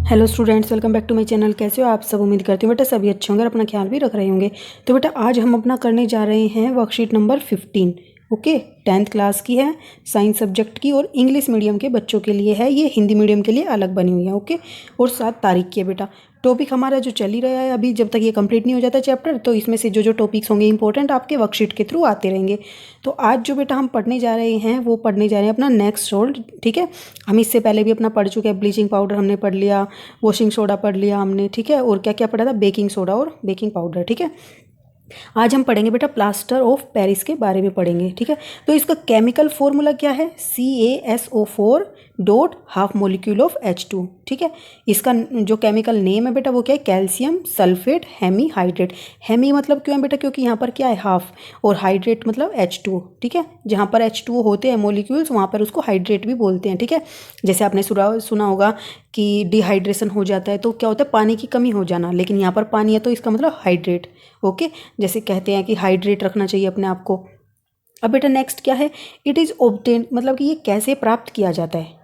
Hello students, welcome back to my channel. कैसे हो आप सब? उम्मीद करती हूँ बेटा सभी अच्छे होंगे और अपना ख्याल भी रख रहे होंगे। तो बेटा आज हम अपना करने जा रहे हैं worksheet number 15। Okay, 10th class की है, साइंस सब्जेक्ट की, और इंग्लिश मीडियम के बच्चों के लिए है, ये हिंदी मीडियम के लिए अलग बनी हुई है। ओके, और 7 तारीख की है बेटा। टॉपिक हमारा जो चल ही रहा है अभी, जब तक ये कंप्लीट नहीं हो जाता चैप्टर, तो इसमें से जो जो टॉपिक्स होंगे इंपॉर्टेंट आपके वर्कशीट के थ्रू आते रहेंगे। तो आज जो बेटा हम पढ़ने जा रहे हैं वो पढ़ने जा रहे हैं अपना नेक्स्ट सोल्ड। ठीक है, हम इससे पहले भी अपना पढ़ चुके हैं। ब्लीचिंग पाउडर हमने पढ़ लिया, वॉशिंग सोडा पढ़ लिया हमने। ठीक है, और क्या क्या पढ़ा था? बेकिंग सोडा और बेकिंग पाउडर। ठीक है, आज हम पढ़ेंगे बेटा प्लास्टर ऑफ पेरिस के बारे में पढ़ेंगे। ठीक है, तो इसका केमिकल फॉर्मूला क्या है? CaSO4 dot half molecule of H2। ठीक है, इसका जो केमिकल नेम है बेटा वो क्या है? Calcium sulphate hemihydrate. Hemi मतलब क्यों है बेटा? क्योंकि यहाँ पर क्या है? हाफ, और हाइड्रेट मतलब H2। ठीक है, जहाँ पर H2 होते हैं मोलिक्यूल्स वहाँ पर उसको हाइड्रेट भी बोलते हैं। ठीक है, जैसे आपने सुना होगा कि डिहाइड्रेशन हो जाता है तो क्या होता है? पानी की कमी हो जाना, लेकिन यहाँ पर पानी है तो इसका मतलब हाइड्रेट। ओके, जैसे कहते हैं कि हाइड्रेट रखना चाहिए अपने आप को। अब बेटा नेक्स्ट क्या है? इट इज़ ऑब्टेन्ड, मतलब कि ये कैसे प्राप्त किया जाता है?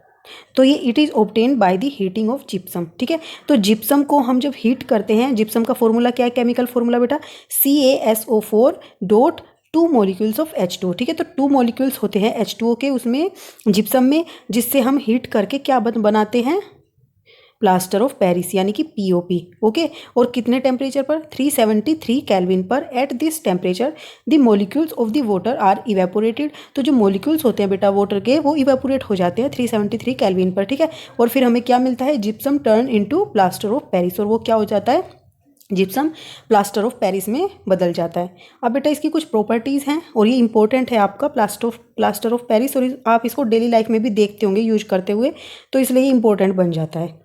तो ये it is obtained by the heating of gypsum. ठीक है, तो जिप्सम को हम जब हीट करते हैं, जिप्सम का फॉर्मूला क्या है? केमिकल फॉर्मूला बेटा CaSO4 dot 2 molecules of H2। ठीक है, तो 2 मॉलिक्यूल्स होते हैं H2O के उसमें, जिप्सम में, जिससे हम हीट करके क्या बनाते हैं? प्लास्टर ऑफ पेरिस, यानी कि POP। ओके, और कितने टेम्परेचर पर? 373 केल्विन पर। At this temperature the molecules of the water are evaporated. तो जो मॉलिक्यूल्स होते हैं बेटा वाटर के वो इवेपोरेट हो जाते हैं 373 केल्विन पर। ठीक है, और फिर हमें क्या मिलता है? Gypsum turn into plaster of Paris, और वो क्या हो जाता है? जिप्सम प्लास्टर ऑफ पेरिस में बदल जाता है। अब बेटा इसकी कुछ प्रॉपर्टीज़ हैं और ये इंपॉर्टेंट है आपका प्लास्टर ऑफ पेरिस, और आप इसको डेली लाइफ में भी देखते होंगे यूज करते हुए, तो इसलिए ये इंपॉर्टेंट बन जाता है।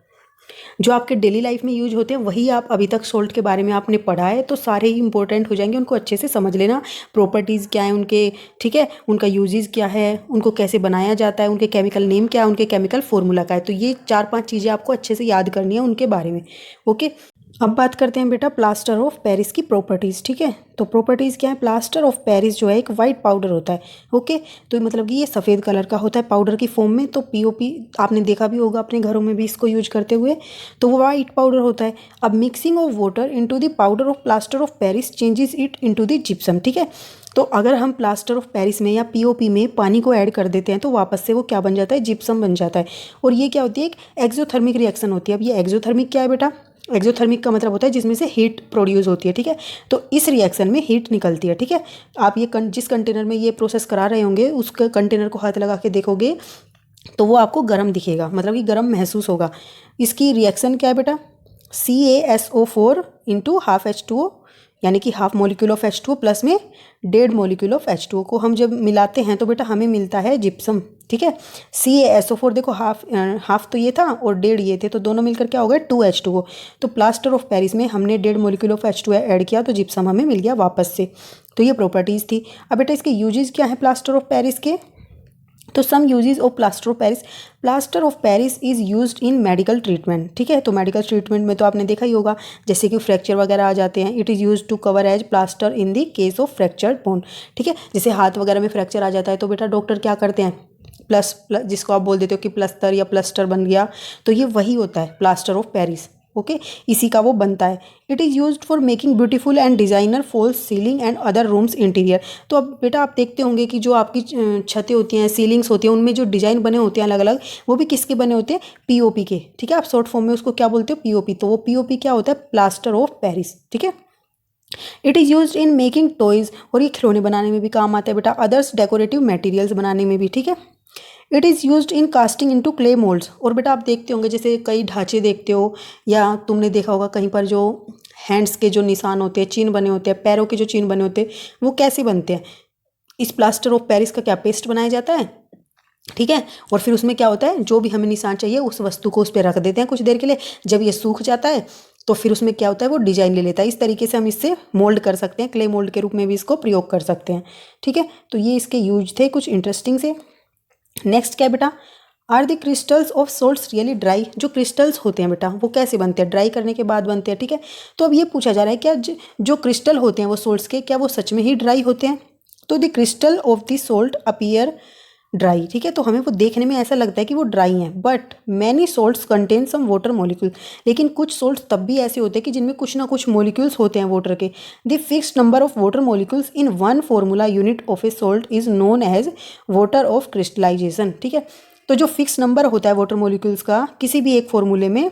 जो आपके डेली लाइफ में यूज होते हैं वही आप अभी तक सोल्ट के बारे में आपने पढ़ा है, तो सारे ही इंपॉर्टेंट हो जाएंगे, उनको अच्छे से समझ लेना। प्रॉपर्टीज़ क्या है उनके, ठीक है, उनका यूजेस क्या है, उनको कैसे बनाया जाता है, उनके केमिकल नेम क्या है, उनके केमिकल फॉर्मूला क्या है। तो ये 4-5 चीज़ें आपको अच्छे से याद करनी है उनके बारे में। ओके, अब बात करते हैं बेटा प्लास्टर ऑफ पेरिस की प्रॉपर्टीज़। ठीक है, तो प्रॉपर्टीज़ क्या है? प्लास्टर ऑफ पेरिस जो है एक वाइट पाउडर होता है। ओके, तो मतलब कि ये सफ़ेद कलर का होता है पाउडर की फॉर्म में। तो POP आपने देखा भी होगा अपने घरों में भी इसको यूज करते हुए, तो वो वाइट पाउडर होता है। अब mixing of water into the powder of plaster of Paris changes it into the gypsum. ठीक है, तो अगर हम प्लास्टर ऑफ पेरिस में या POP में पानी को ऐड कर देते हैं तो वापस से वो क्या बन जाता है? जिप्सम बन जाता है। और ये क्या होती है? एक एक्सोथर्मिक रिएक्शन होती है। अब ये एक्सोथर्मिक क्या है बेटा? एक्सोथर्मिक का मतलब होता है जिसमें से हीट प्रोड्यूस होती है। ठीक है, तो इस रिएक्शन में हीट निकलती है। ठीक है, आप ये जिस कंटेनर में ये प्रोसेस करा रहे होंगे उसके कंटेनर को हाथ लगा के देखोगे तो वो आपको गर्म दिखेगा, मतलब कि गर्म महसूस होगा। इसकी रिएक्शन क्या है बेटा? CaSO4 इंटू हाफ H2O, यानी कि half molecule of H2O plus में 1.5 मोलिक्यूल ऑफ H2O को हम जब मिलाते हैं तो बेटा हमें मिलता है जिप्सम। ठीक है, CaSO4 देखो हाफ तो ये था और 1.5 ये थे, तो दोनों मिलकर क्या हो गया? 2H2O। तो प्लास्टर ऑफ पेरिस में हमने 1.5 मोलिक्यूल ऑफ H2O ऐड किया तो जिप्सम हमें मिल गया वापस से। तो ये प्रॉपर्टीज़ थी। अब बेटा इसके यूजेस क्या है प्लास्टर ऑफ पेरिस के? तो some uses of plaster of Paris. Plaster of Paris is used in medical treatment. ठीक है, तो मेडिकल ट्रीटमेंट में तो आपने देखा ही होगा, जैसे कि फ्रैक्चर वगैरह आ जाते हैं। It is used to cover as plaster in the case of fractured bone. ठीक है, जैसे हाथ वगैरह में फ्रैक्चर आ जाता है तो बेटा डॉक्टर क्या करते हैं? प्लस जिसको आप बोल देते हो कि प्लस्तर या प्लस्टर बन गया, तो ये वही होता है प्लास्टर ऑफ पेरिस। ओके, इसी का वो बनता है। It is used for making beautiful and designer false ceiling and other rooms interior. तो अब बेटा आप देखते होंगे कि जो आपकी छतें होती हैं, सीलिंग्स होती हैं, उनमें जो डिज़ाइन बने होते हैं अलग अलग, वो भी किसके बने होते हैं? POP के। ठीक है, आप शॉर्ट फॉर्म में उसको क्या बोलते हो? POP। तो वो POP क्या होता है? Plaster of Paris. ठीक है, it is used in making toys, और ये खिलौने बनाने में भी काम आता है बेटा। अदर्स डेकोरेटिव मटेरियल्स बनाने में भी। ठीक है, it is used in casting into clay moulds. और बेटा आप देखते होंगे जैसे कई ढांचे देखते हो, या तुमने देखा होगा कहीं पर जो हैंड्स के जो निशान होते हैं, चिन्ह बने होते हैं, पैरों के जो चिन्ह बने होते हैं, वो कैसे बनते हैं? इस प्लास्टर ऑफ पेरिस का क्या पेस्ट बनाया जाता है। ठीक है, और फिर उसमें क्या होता है? जो भी हमें निशान चाहिए उस वस्तु को उस पर रख देते हैं कुछ देर के लिए। जब ये सूख जाता है तो फिर उसमें क्या होता है? वो डिजाइन ले लेता है। इस तरीके से हम इससे मोल्ड कर सकते हैं, क्ले मोल्ड के रूप में भी इसको प्रयोग कर सकते हैं। ठीक है, तो ये इसके यूज थे कुछ इंटरेस्टिंग से। नेक्स्ट क्या है बेटा? Are the crystals of salts really dry. जो क्रिस्टल्स होते हैं बेटा वो कैसे बनते हैं? ड्राई करने के बाद बनते हैं। ठीक है, तो अब ये पूछा जा रहा है क्या जो क्रिस्टल होते हैं वो सोल्ट्स के, क्या वो सच में ही ड्राई होते हैं? तो the crystal of the salt appear dry, ठीक है। तो हमें वो देखने में ऐसा लगता है कि वो ड्राई हैं, but many salts contain some water molecule, लेकिन कुछ सोल्ट्स तब भी ऐसे होते हैं कि जिनमें कुछ ना कुछ मॉलिक्यूल्स होते हैं वाटर के। The fixed number of water molecules in one formula unit of a salt is known as water of crystallisation, ठीक है। तो जो फिक्स नंबर होता है वाटर मॉलिक्यूल्स का किसी भी एक फॉर्मूले में,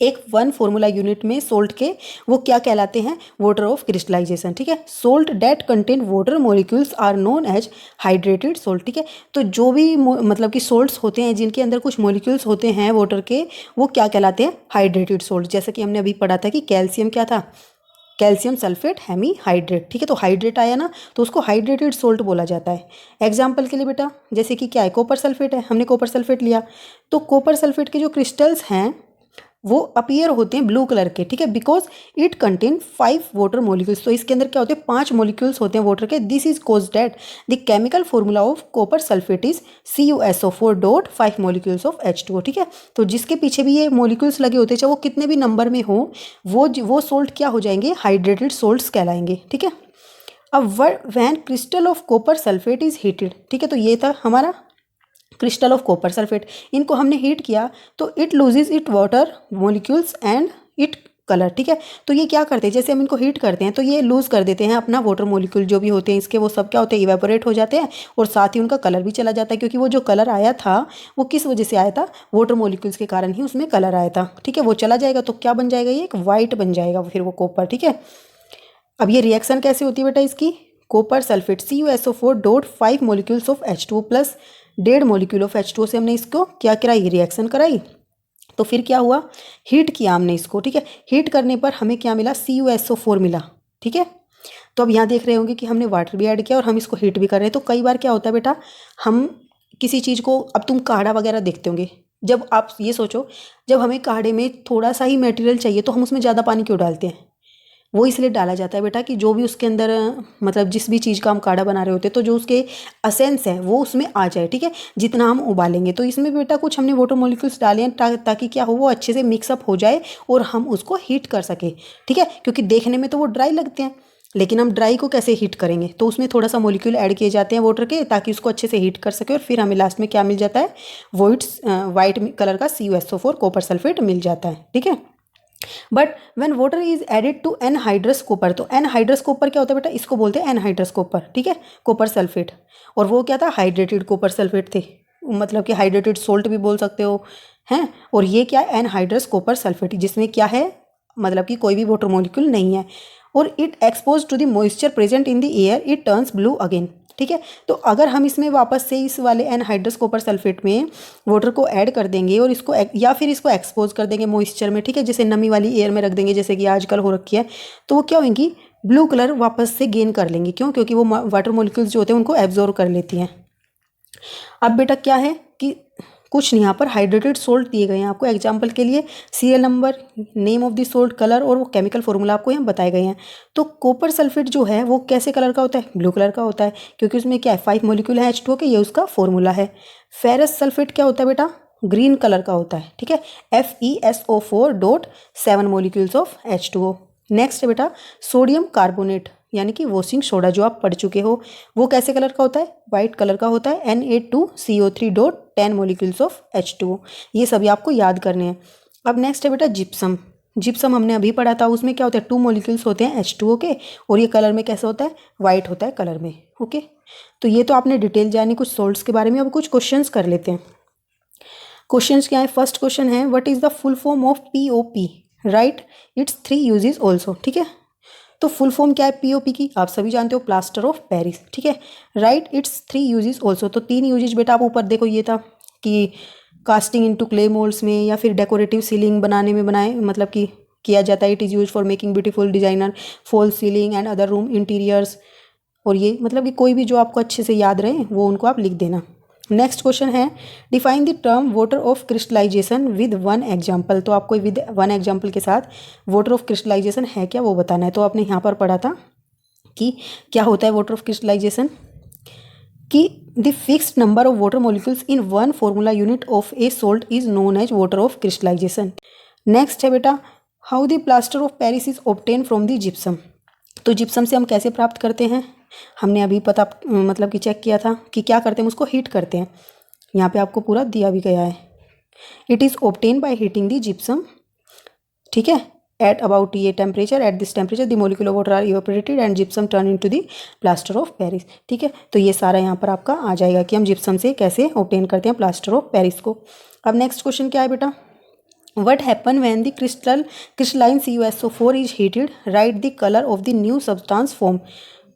एक वन फॉर्मूला यूनिट में सोल्ट के, वो क्या कहलाते हैं, वाटर ऑफ क्रिस्टलाइजेशन, ठीक है। Salt that contain water molecules are known as hydrated salt, ठीक है। तो जो भी मतलब कि सोल्ट्स होते हैं जिनके अंदर कुछ मॉलिक्यूल्स होते हैं वाटर के, वो क्या कहलाते हैं, हाइड्रेटेड सोल्ट। जैसे कि हमने अभी पढ़ा था कि कैल्शियम क्या था, कैल्शियम सल्फेट हेमी हाइड्रेट, ठीक है। तो हाइड्रेट आया ना, तो उसको हाइड्रेटेड सोल्ट बोला जाता है। एग्जाम्पल के लिए बेटा, जैसे कि क्या है, कॉपर सल्फेट है, हमने कॉपर सल्फेट लिया, तो कॉपर सल्फेट के जो क्रिस्टल्स हैं वो अपीयर होते हैं ब्लू कलर के, ठीक है, because it contain 5 water molecules. तो इसके अंदर क्या होते हैं, 5 मॉलिक्यूल्स होते हैं वाटर के। This is cause that the chemical formula of copper sulphate is CuSO4 dot 5 molecules of H2O, ठीक है। तो जिसके पीछे भी ये मॉलिक्यूल्स लगे होते हैं, चाहे वो कितने भी नंबर में हो, वो सोल्ट क्या हो जाएंगे, हाइड्रेटेड सोल्ट्स कहलाएंगे, ठीक है। अब when crystal of copper sulphate is heated, ठीक है, तो ये था हमारा क्रिस्टल ऑफ कॉपर सल्फेट, इनको हमने हीट किया तो it loses it water molecules and it colour, ठीक है। तो ये क्या करते हैं, जैसे हम इनको हीट करते हैं तो ये लूज़ कर देते हैं अपना वाटर मॉलिक्यूल, जो भी होते हैं इसके, वो सब क्या होते हैं, इवेपोरेट हो जाते हैं, और साथ ही उनका कलर भी चला जाता है, क्योंकि वो जो कलर आया था वो किस वजह से आया था, वाटर मॉलिक्यूल्स के कारण ही उसमें कलर आया था, ठीक है। वो चला जाएगा तो क्या बन जाएगा, ये एक वाइट बन जाएगा फिर वो कॉपर, ठीक है। अब ये रिएक्शन कैसे होती है बेटा इसकी, copper sulphate CuSO4 dot 5 molecules of H2O plus 1.5 molecule of H2O से हमने इसको क्या कराई, रिएक्शन कराई। तो फिर क्या हुआ, हीट किया हमने इसको, ठीक है। हीट करने पर हमें क्या मिला, CuSO4 मिला, ठीक है। तो अब यहाँ देख रहे होंगे कि हमने वाटर भी ऐड किया और हम इसको हीट भी कर रहे हैं। तो कई बार क्या होता है बेटा, हम किसी चीज़ को, अब तुम काढ़ा वगैरह देखते होंगे, जब आप ये सोचो, जब हमें काढ़े में थोड़ा सा ही मटेरियल चाहिए तो हम उसमें ज़्यादा पानी क्यों डालते हैं, वो इसलिए डाला जाता है बेटा कि जो भी उसके अंदर मतलब जिस भी चीज़ का हम काढ़ा बना रहे होते हैं तो जो उसके असेंस है वो उसमें आ जाए, ठीक है, जितना हम उबालेंगे। तो इसमें बेटा कुछ हमने वाटर मॉलिक्यूल्स डाले हैं ताकि क्या हो, वो अच्छे से मिक्सअप हो जाए और हम उसको हीट कर सके, ठीक है। क्योंकि देखने में तो वो ड्राई लगते हैं, लेकिन हम ड्राई को कैसे हीट करेंगे, तो उसमें थोड़ा सा मॉलिक्यूल ऐड किए जाते हैं वाटर के, ताकि उसको अच्छे से हीट कर सके, और फिर हमें लास्ट में क्या मिल जाता है, वाइट कलर का CuSO4 कॉपर सल्फेट मिल जाता है, ठीक है। But when water is added to anhydrous copper, तो एनहाइड्रस कॉपर क्या होता है बेटा, इसको बोलते हैं एनहाइड्रस कॉपर, ठीक है, कॉपर सल्फेट। और वो क्या था, हाइड्रेटेड कॉपर सल्फेट थे, मतलब कि हाइड्रेटेड सोल्ट भी बोल सकते हो, हैं। और ये क्या है, एनहाइड्रस कॉपर सल्फेट, जिसमें क्या है, मतलब कि कोई भी वाटर मॉलिक्यूल नहीं है। और it expose to the moisture present in the air it turns blue again, ठीक है। तो अगर हम इसमें वापस से इस वाले एनहाइड्रस कॉपर सल्फेट में वाटर को ऐड कर देंगे और इसको या फिर इसको एक्सपोज कर देंगे मॉइस्चर में, ठीक है, जैसे नमी वाली एयर में रख देंगे, जैसे कि आजकल हो रखी है, तो वो क्या होंगी, ब्लू कलर वापस से गेन कर लेंगी। क्यों, क्योंकि वो वाटर मॉलिक्यूल्स जो होते हैं उनको एब्जॉर्व कर लेती हैं। अब बेटा क्या है कि कुछ यहाँ पर हाइड्रेटेड सोल्ट दिए गए हैं आपको, एग्जाम्पल के लिए serial number, name of the salt, colour और वो केमिकल फॉर्मूला आपको यहाँ बताए गए हैं। तो कॉपर सल्फेट जो है वो कैसे कलर का होता है, ब्लू कलर का होता है, क्योंकि उसमें क्या है, 5 मॉलिक्यूल है H2O के, ये उसका फॉर्मूला है। फेरस सल्फेट क्या होता है बेटा, ग्रीन कलर का होता है, ठीक है, FeSO4 dot 7 molecules of H2O। Next है बेटा सोडियम कार्बोनेट, यानी कि वॉशिंग सोडा, जो आप पढ़ चुके हो, वो कैसे कलर का होता है, वाइट कलर का होता है, Na2CO3 dot 10 molecules of H2O। ये सभी आपको याद करने हैं। अब नेक्स्ट है बेटा जिप्सम। जिप्सम हमने अभी पढ़ा था, उसमें क्या होता है, 2 मॉलिक्यूल्स होते हैं H2O के, और ये कलर में कैसा होता है, वाइट होता है कलर में, ओके। तो ये तो आपने डिटेल जानी कुछ सोल्ट्स के बारे में। अब कुछ क्वेश्चंस कर लेते हैं। क्वेश्चंस क्या है, फर्स्ट क्वेश्चन है, what is the full form of POP, right it's 3 uses also, ठीक है। तो फुल फॉर्म क्या है POP की, आप सभी जानते हो, प्लास्टर ऑफ पेरिस, ठीक है, राइट इट्स 3 यूजेस ऑल्सो। तो 3 यूजेस बेटा, आप ऊपर देखो, ये था कि कास्टिंग इनटू क्ले मोल्ड्स में, या फिर डेकोरेटिव सीलिंग बनाने में बनाए, मतलब कि किया जाता है। It is use for making beautiful designer fall ceiling and other room interiors. और ये मतलब कि कोई भी जो आपको अच्छे से याद रहे वो उनको आप लिख देना। नेक्स्ट क्वेश्चन है, define the term water of crystallisation with 1 example. तो आपको विद 1 एग्जाम्पल के साथ वाटर ऑफ क्रिस्टलाइजेशन है क्या वो बताना है। तो आपने यहाँ पर पढ़ा था कि क्या होता है वाटर ऑफ क्रिस्टलाइजेशन, कि the fixed number of water molecules in 1 formula unit of a salt is known as water of crystallisation. Next है बेटा, how the plaster of Paris is obtain from the gypsum. तो gypsum से हम कैसे प्राप्त करते हैं, हमने अभी पता मतलब कि चेक किया था कि क्या करते हैं, उसको हीट करते हैं। यहाँ पे आपको पूरा दिया भी गया है। It is obtain by heating the gypsum, ठीक है, एट अबाउट ये टेम्परेचर, at this temperature the molecule of water are evaporated and gypsum turn into the plaster of Paris. ठीक है, तो ये सारा यहाँ पर आपका आ जाएगा कि हम जिप्सम से कैसे ऑब्टेन करते हैं प्लास्टर ऑफ पेरिस को। अब नेक्स्ट क्वेश्चन क्या है बेटा, What happen when the crystalline CuSO4 is heated? Write the color of the new substance form.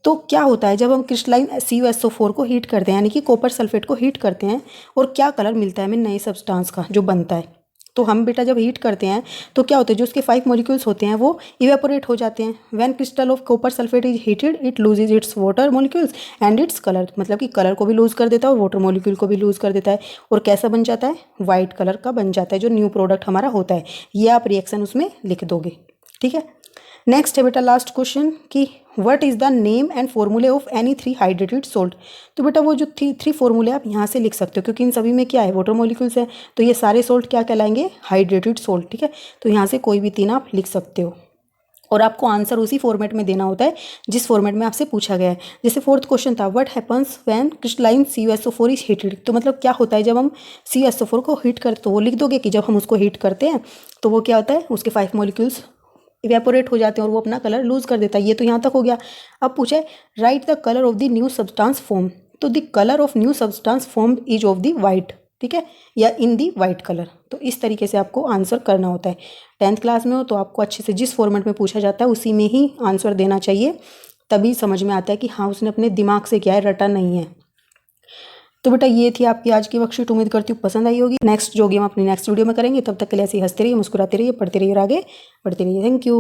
तो क्या होता है जब हम क्रिस्टलाइन CuSO4 को हीट करते हैं, यानी कि कॉपर सल्फेट को हीट करते हैं, और क्या कलर मिलता है हमें नए सब्सटेंस का जो बनता है। तो हम बेटा जब हीट करते हैं तो क्या होता है, जो उसके 5 मॉलिक्यूल्स होते हैं वो इवेपोरेट हो जाते हैं। When crystal of copper sulphate is heated it loses it's water molecules and its colour, मतलब कि कलर को भी लूज़ कर देता है और वाटर मॉलिक्यूल को भी लूज़ कर देता है, और कैसा बन जाता है, वाइट कलर का बन जाता है जो न्यू प्रोडक्ट हमारा होता है। ये आप रिएक्शन उसमें लिख दोगे। ठीक है, नेक्स्ट है बेटा लास्ट क्वेश्चन कि what is the name and फॉर्मूले ऑफ एनी 3 हाइड्रेटेड सोल्ट। तो बेटा वो जो 3 फॉर्मूले आप यहाँ से लिख सकते हो, क्योंकि इन सभी में क्या है, वाटर मॉलिक्यूल्स है, तो ये सारे सोल्ट क्या कहलाएंगे, हाइड्रेटेड सोल्ट। ठीक है, तो यहाँ से कोई भी 3 आप लिख सकते हो, और आपको आंसर उसी फॉर्मेट में देना होता है जिस फॉर्मेट में आपसे पूछा गया है। जैसे 4th क्वेश्चन था, what happens when crystalline CuSO4 is heated. तो मतलब क्या होता है जब हम CuSO4 को हीट करते, तो वो लिख दोगे कि जब हम उसको हीट करते हैं तो वो क्या होता है, उसके 5 मॉलिक्यूल्स इवेपोरेट हो जाते हैं और वो अपना कलर लूज कर देता है। ये तो यहाँ तक हो गया। अब पूछा है write the colour of the new substance form. तो the colour of new substance form is of the white, ठीक है, या इन दी वाइट कलर। तो इस तरीके से आपको आंसर करना होता है। 10th क्लास में हो तो आपको अच्छे से जिस फॉर्मेट में पूछा जाता है उसी में ही आंसर देना चाहिए, तभी समझ में आता है कि हाँ उसने अपने दिमाग से क्या है, रटा नहीं है। तो बेटा ये थी आपकी आज की वर्कशीट, उम्मीद करती हूँ पसंद आई होगी। नेक्स्ट जो गेम अपनी नेक्स्ट वीडियो में करेंगे, तब तक के लिए ऐसे ही हंसते रहिए, मुस्कुराते रहिए, पढ़ते रहिए और आगे बढ़ते रहिए। Thank you.